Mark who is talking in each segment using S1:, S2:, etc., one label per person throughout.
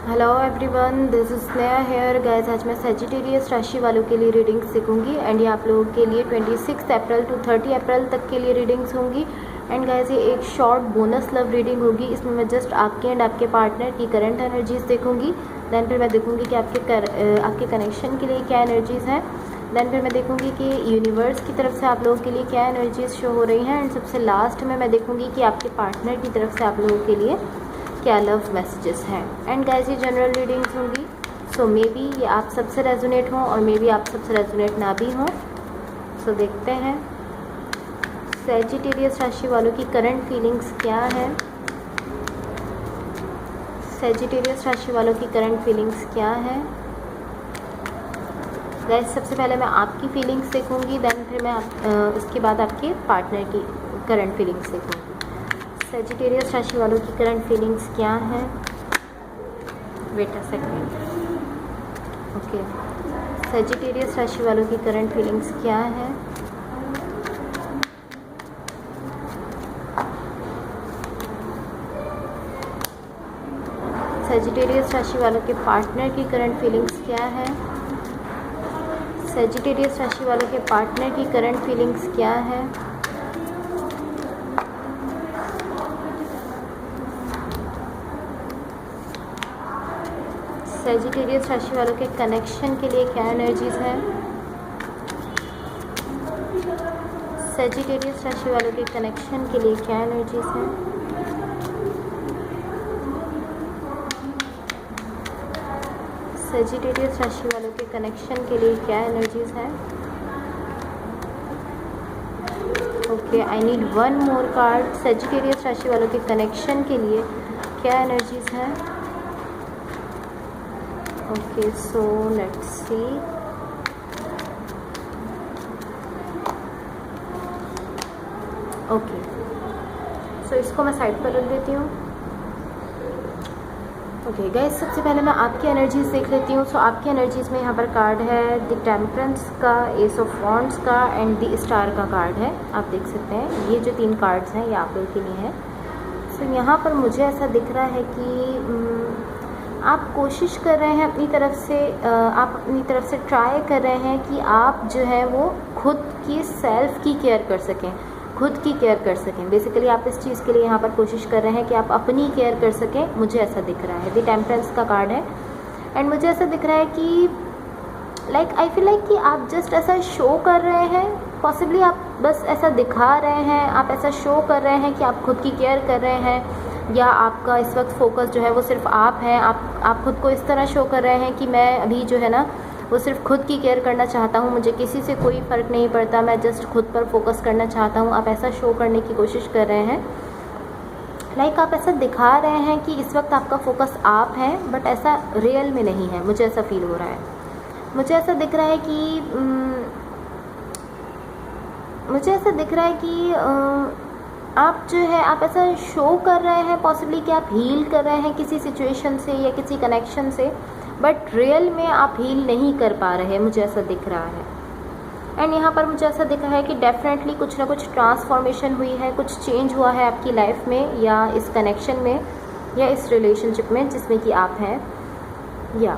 S1: Hello everyone, this is Sneha hair guys. आज मैं Sagittarius राशि वालों के लिए रीडिंग्स सीखूंगी एंड ये आप लोगों के लिए 26 अप्रैल टू 30 अप्रैल तक के लिए रीडिंग्स होंगी। एंड गाइस ये एक शॉर्ट बोनस लव रीडिंग होगी। इसमें मैं जस्ट आपके एंड आपके पार्टनर की करंट एनर्जीज देखूंगी। देन फिर मैं देखूंगी कि आपके कनेक्शन के लिए क्या एनर्जीज़ हैं। देन फिर मैं देखूंगी कि यूनिवर्स की तरफ से आप लोगों के लिए क्या एनर्जीज़ शो हो रही हैं। एंड सबसे लास्ट में मैं देखूंगी कि आपके पार्टनर की तरफ से आप लोगों के लिए क्या लव मैसेजेस हैं। एंड गाइस ये जनरल रीडिंग्स होंगी, सो मे बी ये आप सबसे रेजोनेट हों और मे बी आप सबसे रेजोनेट ना भी हों। सो देखते हैं सेजिटेरियस राशि वालों की करंट फीलिंग्स क्या है। सेजिटेरियस राशि वालों की करंट फीलिंग्स क्या है। गाइस सबसे पहले मैं आपकी फीलिंग्स देखूंगी, देन फिर मैं उसके बाद आपके पार्टनर की करंट फीलिंग्स देखूंगी। सेजिटेरियस राशि वालों की करंट फीलिंग्स क्या है। Wait a second. Okay, Sagittarius राशि वालों की करंट फीलिंग्स क्या है। सेजिटेरियस राशि वालों के पार्टनर की करंट फीलिंग्स क्या है। सेजिटेरियस राशि वालों के पार्टनर की करंट फीलिंग्स क्या है। सेजिटेरियस राशि वालों के कनेक्शन के लिए क्या एनर्जीज है। सेजिटेरियस राशि वालों के कनेक्शन के लिए क्या एनर्जीज है। सेजिटेरियस राशि वालों के कनेक्शन के लिए क्या एनर्जीज है। Okay, I need one more card. Sagittarius राशि वालों के कनेक्शन के लिए क्या एनर्जीज है। Okay, so let's see. Okay, so इसको मैं साइड पर रख देती हूँ। ओके गाइस, सबसे पहले मैं आपकी एनर्जीज देख लेती हूँ। सो आपकी एनर्जीज में यहाँ पर कार्ड है द टेम्परेंस का, एस ऑफ वॉन्ड्स का एंड द स्टार का कार्ड है। आप देख सकते हैं ये जो 3 कार्ड्स हैं ये आप लोगों के लिए हैं। सो यहाँ पर मुझे ऐसा दिख रहा है कि आप कोशिश कर रहे हैं अपनी तरफ से ट्राई कर रहे हैं कि आप जो है वो खुद की सेल्फ की केयर कर सकें, खुद की केयर कर सकें। बेसिकली आप इस चीज़ के लिए यहाँ पर कोशिश कर रहे हैं कि आप अपनी केयर कर सकें। मुझे ऐसा दिख रहा है, द टेम्परेंस का कार्ड है। एंड मुझे ऐसा दिख रहा है कि आई फील लाइक कि आप जस्ट ऐसा शो कर रहे हैं, पॉसिबली आप बस ऐसा दिखा रहे हैं, आप ऐसा शो कर रहे हैं कि आप खुद की केयर कर रहे हैं, या आपका इस वक्त फोकस जो है वो सिर्फ आप हैं। आप खुद को इस तरह शो कर रहे हैं कि मैं अभी जो है ना वो सिर्फ खुद की केयर करना चाहता हूँ, मुझे किसी से कोई फ़र्क नहीं पड़ता, मैं जस्ट खुद पर फोकस करना चाहता हूँ। आप ऐसा शो करने की कोशिश कर रहे हैं, आप ऐसा दिखा रहे हैं कि इस वक्त आपका फोकस आप हैं, बट ऐसा रियल में नहीं है। मुझे ऐसा फील हो रहा है, मुझे ऐसा दिख रहा है कि आप जो है आप ऐसा शो कर रहे हैं पॉसिबली कि आप हील कर रहे हैं किसी सिचुएशन से या किसी कनेक्शन से, बट रियल में आप हील नहीं कर पा रहे हैं। मुझे ऐसा दिख रहा है। एंड यहाँ पर मुझे ऐसा दिख रहा है कि डेफिनेटली कुछ ना कुछ ट्रांसफॉर्मेशन हुई है, कुछ चेंज हुआ है आपकी लाइफ में या इस कनेक्शन में या इस रिलेशनशिप में जिसमें कि आप हैं, या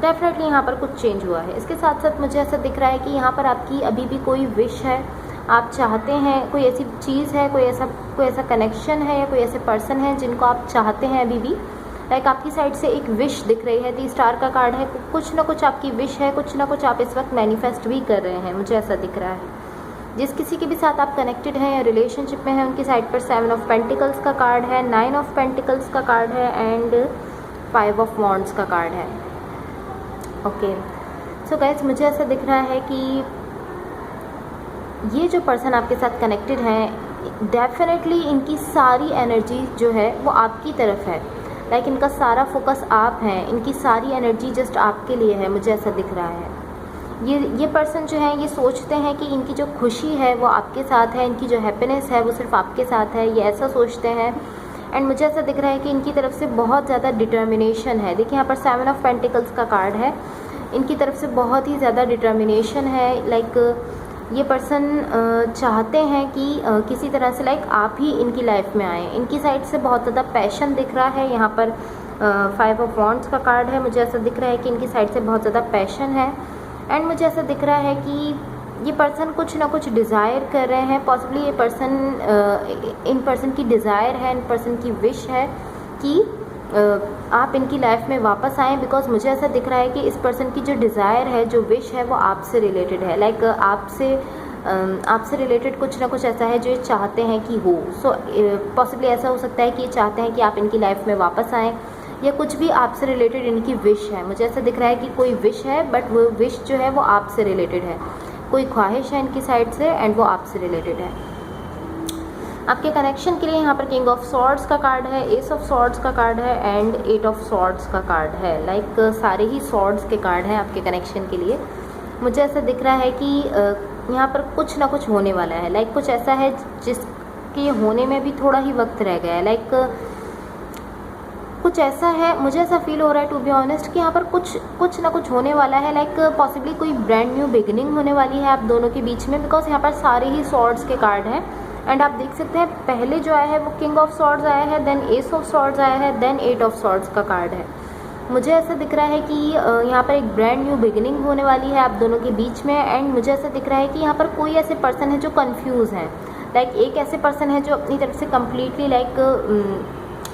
S1: डेफिनेटली यहाँ पर कुछ चेंज हुआ है। इसके साथ साथ मुझे ऐसा दिख रहा है कि यहाँ पर आपकी अभी भी कोई विश है, आप चाहते हैं, कोई ऐसी चीज़ है, कोई ऐसा कनेक्शन है या कोई ऐसे पर्सन है जिनको आप चाहते हैं अभी भी। आपकी साइड से एक विश दिख रही है। दी स्टार का कार्ड है, कुछ ना कुछ आपकी विश है, कुछ ना कुछ आप इस वक्त मैनिफेस्ट भी कर रहे हैं। मुझे ऐसा दिख रहा है जिस किसी के भी साथ आप कनेक्टेड हैं या रिलेशनशिप में हैं उनकी साइड पर 7 ऑफ पेंटिकल्स का कार्ड है, 9 ऑफ पेंटिकल्स का कार्ड है एंड 5 ऑफ वॉन्ड्स का कार्ड है। ओके, सो गाइस मुझे ऐसा दिख रहा है कि ये जो पर्सन आपके साथ कनेक्टेड हैं डेफिनेटली इनकी सारी एनर्जी जो है वो आपकी तरफ है। इनका सारा फोकस आप हैं, इनकी सारी एनर्जी जस्ट आपके लिए है। मुझे ऐसा दिख रहा है ये पर्सन जो है ये सोचते हैं कि इनकी जो खुशी है वो आपके साथ है, इनकी जो हैप्पीनेस है वो सिर्फ आपके साथ है, ये ऐसा सोचते हैं। एंड मुझे ऐसा दिख रहा है कि इनकी तरफ से बहुत ज़्यादा डिटर्मिनेशन है। देखिए यहाँ पर 7 ऑफ पेंटिकल्स का कार्ड है, इनकी तरफ से बहुत ही ज़्यादा डिटर्मिनेशन है। ये पर्सन चाहते हैं कि किसी तरह से आप ही इनकी लाइफ में आएँ। इनकी साइड से बहुत ज़्यादा पैशन दिख रहा है यहाँ पर। फाइव ऑफ वॉन्ड्स का कार्ड है। मुझे ऐसा दिख रहा है कि इनकी साइड से बहुत ज़्यादा पैशन है एंड मुझे ऐसा दिख रहा है कि ये पर्सन कुछ ना कुछ डिज़ायर कर रहे हैं। पॉसिबली ये पर्सन इन पर्सन की डिज़ायर है, इन पर्सन की विश है कि आप इनकी लाइफ में वापस आएँ, बिकॉज मुझे ऐसा दिख रहा है कि इस पर्सन की जो डिज़ायर है, जो विश है, वो आपसे रिलेटेड है। लाइक आपसे रिलेटेड कुछ ना कुछ ऐसा है जो ये चाहते हैं कि हो। सो पॉसिबली ऐसा हो सकता है कि ये चाहते हैं कि आप इनकी लाइफ में वापस आएँ, या कुछ भी आपसे रिलेटेड इनकी विश है। मुझे ऐसा दिख रहा है कि कोई विश है, बट वो विश जो है वो आपसे रिलेटेड है। कोई ख्वाहिश है इनकी साइड से एंड वो आपसे रिलेटेड है। आपके कनेक्शन के लिए यहाँ पर किंग ऑफ सॉर्ड्स का कार्ड है, एस ऑफ सॉर्ड्स का कार्ड है एंड एट ऑफ सॉर्ड्स का कार्ड है। लाइक सारे ही सॉर्ड्स के कार्ड हैं आपके कनेक्शन के लिए। मुझे ऐसा दिख रहा है कि यहाँ पर कुछ ना कुछ होने वाला है। लाइक कुछ ऐसा है जिसके होने में भी थोड़ा ही वक्त रह गया है। लाइक कुछ ऐसा है, मुझे ऐसा फील हो रहा है टू बी ऑनेस्ट कि यहाँ पर कुछ ना कुछ होने वाला है। लाइक पॉसिबली कोई ब्रांड न्यू बिगिनिंग होने वाली है आप दोनों के बीच में, बिकॉज यहाँ पर सारे ही सॉर्ड्स के कार्ड हैं एंड आप देख सकते हैं पहले जो आया है वो किंग ऑफ सॉर्ड्स आया है, देन एस ऑफ सॉर्ड्स आया है, देन एट ऑफ सॉर्ड्स का कार्ड है। मुझे ऐसा दिख रहा है कि यहाँ पर एक ब्रांड न्यू बिगिनिंग होने वाली है आप दोनों के बीच में एंड मुझे ऐसा दिख रहा है कि यहाँ पर कोई ऐसे पर्सन है जो कंफ्यूज हैं। लाइक एक ऐसे पर्सन है जो अपनी तरफ से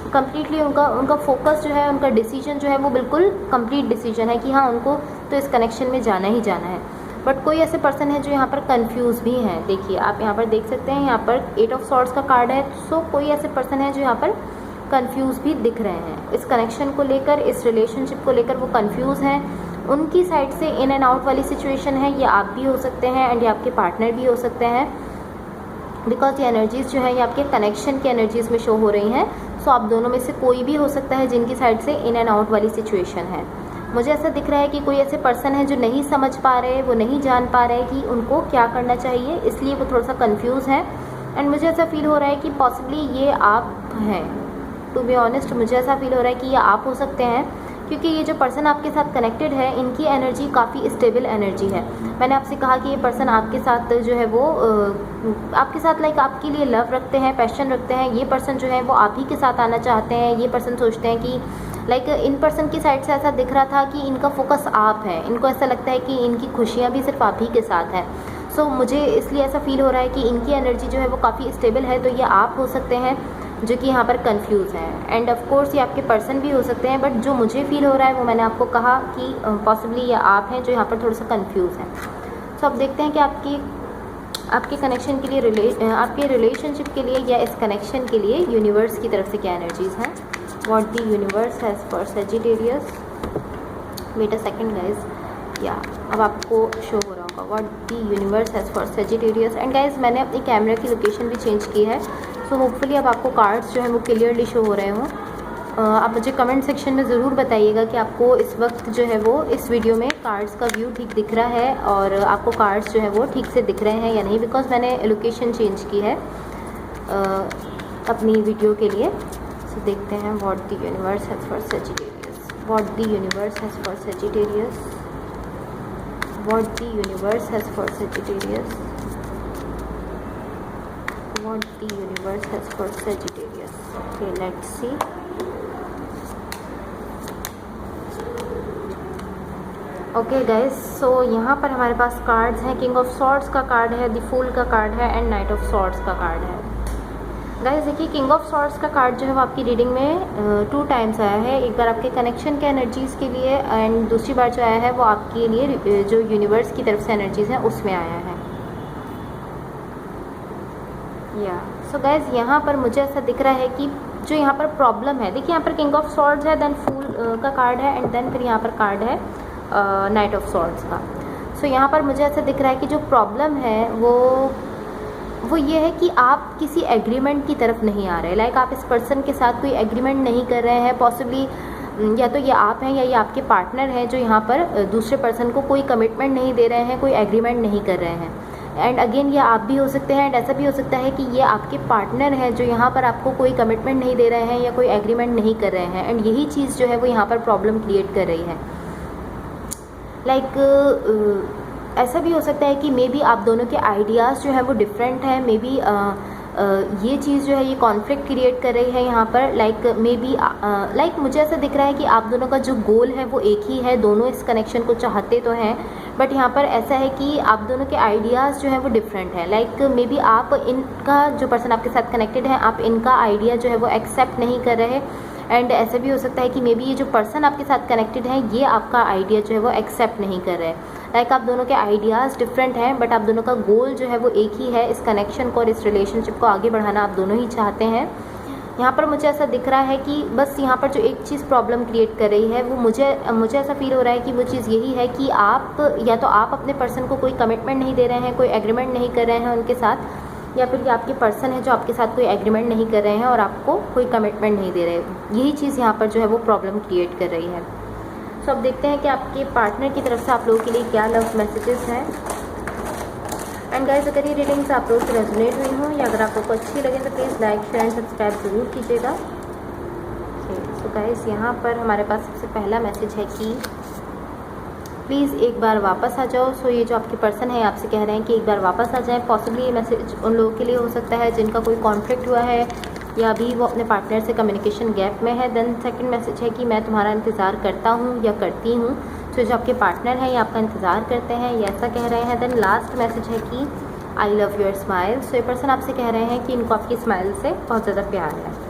S1: कम्प्लीटली उनका फोकस जो है, उनका डिसीजन जो है वो बिल्कुल कंप्लीट डिसीजन है कि हाँ उनको तो इस कनेक्शन में जाना ही जाना है। बट कोई ऐसे पर्सन है जो यहाँ पर कंफ्यूज भी हैं। देखिए आप यहाँ पर देख सकते हैं, यहाँ पर एट ऑफ सॉर्ड्स का कार्ड है। सो कोई ऐसे पर्सन है जो यहाँ पर कंफ्यूज भी दिख रहे हैं इस कनेक्शन को लेकर, इस रिलेशनशिप को लेकर वो कंफ्यूज हैं। उनकी साइड से इन एंड आउट वाली सिचुएशन है। ये आप भी हो सकते हैं एंड ये आपके पार्टनर भी हो सकते हैं, बिकॉज ये एनर्जीज़ जो है ये आपके कनेक्शन की एनर्जीज़ में शो हो रही हैं। सो आप दोनों में से कोई भी हो सकता है जिनकी साइड से इन एंड आउट वाली सिचुएशन है। मुझे ऐसा दिख रहा है कि कोई ऐसे पर्सन है जो नहीं समझ पा रहे, वो नहीं जान पा रहे कि उनको क्या करना चाहिए, इसलिए वो थोड़ा सा कंफ्यूज हैं एंड मुझे ऐसा फील हो रहा है कि पॉसिबली ये आप हैं। टू बी ऑनेस्ट मुझे ऐसा फील हो रहा है कि ये आप हो सकते हैं, क्योंकि ये जो पर्सन आपके साथ कनेक्टेड है इनकी एनर्जी काफ़ी स्टेबल एनर्जी है। मैंने आपसे कहा कि ये पर्सन आपके साथ जो है वो आपके साथ लाइक आपके लिए लव रखते हैं, पैशन रखते हैं। ये पर्सन जो है वो आप ही के साथ आना चाहते हैं। ये पर्सन सोचते हैं कि लाइक इन पर्सन की साइड से ऐसा दिख रहा था कि इनका फोकस आप है। इनको ऐसा लगता है कि इनकी खुशियाँ भी सिर्फ आप ही के साथ हैं। सो मुझे इसलिए ऐसा फील हो रहा है कि इनकी एनर्जी जो है वो काफ़ी स्टेबल है। तो ये आप हो सकते हैं जो कि यहाँ पर कंफ्यूज हैं एंड ऑफ कोर्स ये आपके पर्सन भी हो सकते हैं, बट जो मुझे फील हो रहा है वो मैंने आपको कहा कि पॉसिबली ये आप हैं जो यहाँ पर थोड़ा सा कंफ्यूज हैं। सो अब देखते हैं कि आपके कनेक्शन के लिए आपके रिलेशनशिप के लिए या इस कनेक्शन के लिए यूनिवर्स की तरफ से क्या एनर्जीज़ हैं। What the universe has for Sagittarius. Wait a second guys, या अब आपको शो हो रहा होगा what the universe has for Sagittarius. And guys मैंने अपनी कैमरा की लोकेशन भी चेंज की है, सो होपफुली अब आपको कार्ड्स जो है वो क्लियरली शो हो रहे हों। आप मुझे कमेंट सेक्शन में ज़रूर बताइएगा कि आपको इस वक्त जो है वो इस वीडियो में कार्ड्स का व्यू ठीक दिख रहा है और आपको कार्ड्स जो है वो ठीक से दिख रहे हैं या नहीं, बिकॉज मैंने लोकेशन चेंज की है अपनी वीडियो के लिए। सो देखते हैं what the universe has for Sagittarius. What the universe has for Sagittarius. What the universe has for Sagittarius. What the universe has for Sagittarius. Okay, let's see. Okay guys, so यहाँ पर हमारे पास cards हैं। King of swords का card है, the fool का card है and knight of swords का कार्ड है। गाइज देखिए, किंग ऑफ सॉर्ड्स का कार्ड जो है वो आपकी रीडिंग में 2 टाइम्स आया है। एक बार आपके कनेक्शन के एनर्जीज़ के लिए एंड दूसरी बार जो आया है वो आपके लिए जो यूनिवर्स की तरफ से एनर्जीज़ हैं उसमें आया है। या सो गाइज यहाँ पर मुझे ऐसा दिख रहा है कि जो यहाँ पर प्रॉब्लम है, देखिए यहाँ पर किंग ऑफ सॉर्ड्स है, देन फूल का कार्ड है एंड देन फिर यहाँ पर कार्ड है नाइट ऑफ सॉर्ड्स का। सो यहाँ पर मुझे ऐसा दिख रहा है कि जो प्रॉब्लम है वो ये है कि आप किसी एग्रीमेंट की तरफ नहीं आ रहे। लाइक आप इस पर्सन के साथ कोई एग्रीमेंट नहीं कर रहे हैं। पॉसिबली या तो ये आप हैं या ये आपके पार्टनर हैं जो यहाँ पर दूसरे पर्सन को कोई कमिटमेंट नहीं दे रहे हैं, कोई एग्रीमेंट नहीं कर रहे हैं। एंड अगेन ये आप भी हो सकते हैं एंड ऐसा भी हो सकता है कि ये आपके पार्टनर हैं जो यहाँ पर आपको कोई कमिटमेंट नहीं दे रहे हैं या कोई एग्रीमेंट नहीं कर रहे हैं। एंड यही चीज़ जो है वो यहाँ पर प्रॉब्लम क्रिएट कर रही है। लाइक ऐसा भी हो सकता है कि मे बी आप दोनों के आइडियाज़ जो है वो डिफरेंट हैं। मे बी ये चीज़ जो है ये कॉन्फ्लिक्ट क्रिएट कर रही है यहाँ पर। लाइक मे बी लाइक मुझे ऐसा दिख रहा है कि आप दोनों का जो गोल है वो एक ही है, दोनों इस कनेक्शन को चाहते तो हैं, बट यहाँ पर ऐसा है कि आप दोनों के आइडियाज़ जो हैं वो डिफरेंट है। लाइक मे बी आप इनका जो पर्सन आपके साथ कनेक्टेड है, आप इनका आइडिया जो है वो एक्सेप्ट नहीं कर रहे, एंड ऐसा भी हो सकता है कि मे बी ये जो पर्सन आपके साथ कनेक्टेड है ये आपका आइडिया जो है वो एक्सेप्ट नहीं कर रहे हैं। लाइक आप दोनों के आइडियाज़ डिफरेंट हैं, बट आप दोनों का गोल जो है वो एक ही है, इस कनेक्शन को और इस रिलेशनशिप को आगे बढ़ाना आप दोनों ही चाहते हैं। यहाँ पर मुझे ऐसा दिख रहा है कि बस यहाँ पर जो एक चीज़ प्रॉब्लम क्रिएट कर रही है वो मुझे ऐसा फील हो रहा है कि वो चीज़ यही है कि आप या तो आप अपने पर्सन को कोई कमिटमेंट नहीं दे रहे हैं, कोई एग्रीमेंट नहीं कर रहे हैं उनके साथ, या फिर ये आपके पर्सन है जो आपके साथ कोई एग्रीमेंट नहीं कर रहे हैं और आपको कोई कमिटमेंट नहीं दे रहे। यही चीज़ यहाँ पर जो है वो प्रॉब्लम क्रिएट कर रही है। सो अब देखते हैं कि आपके पार्टनर की तरफ से आप लोगों के लिए क्या लव मैसेजेस हैं। एंड गाइस, अगर ये रीडिंग्स आप लोगों से रेजोनेट हुई हों या अगर आप लोग को अच्छी लगे तो please like share and subscribe ज़रूर कीजिएगा। सो गाइस, यहाँ पर हमारे पास सबसे पहला मैसेज है कि प्लीज़ एक बार वापस आ जाओ। सो ये जो आपके पर्सन है आपसे कह रहे हैं कि एक बार वापस आ जाएं। पॉसिबली ये मैसेज उन लोगों के लिए हो सकता है जिनका कोई कॉन्फ्लिक्ट हुआ है या अभी वो अपने पार्टनर से कम्युनिकेशन गैप में है। देन सेकंड मैसेज है कि मैं तुम्हारा इंतज़ार करता हूँ या करती हूँ। सो जो आपके पार्टनर हैं ये आपका इंतज़ार करते हैं, ये ऐसा कह रहे हैं। देन लास्ट मैसेज है कि आई लव योर स्माइल। सो ये पर्सन आपसे कह रहे हैं कि इनको आपकी स्माइल से बहुत ज़्यादा प्यार है।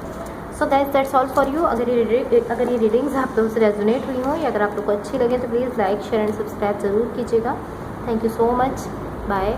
S1: So guys, that's all for you. अगर ये रीडिंग्स आप लोगों से रेजोनेट हुई हों या अगर आप लोग को अच्छी लगे तो please like share and subscribe ज़रूर कीजिएगा। Thank you so much. Bye.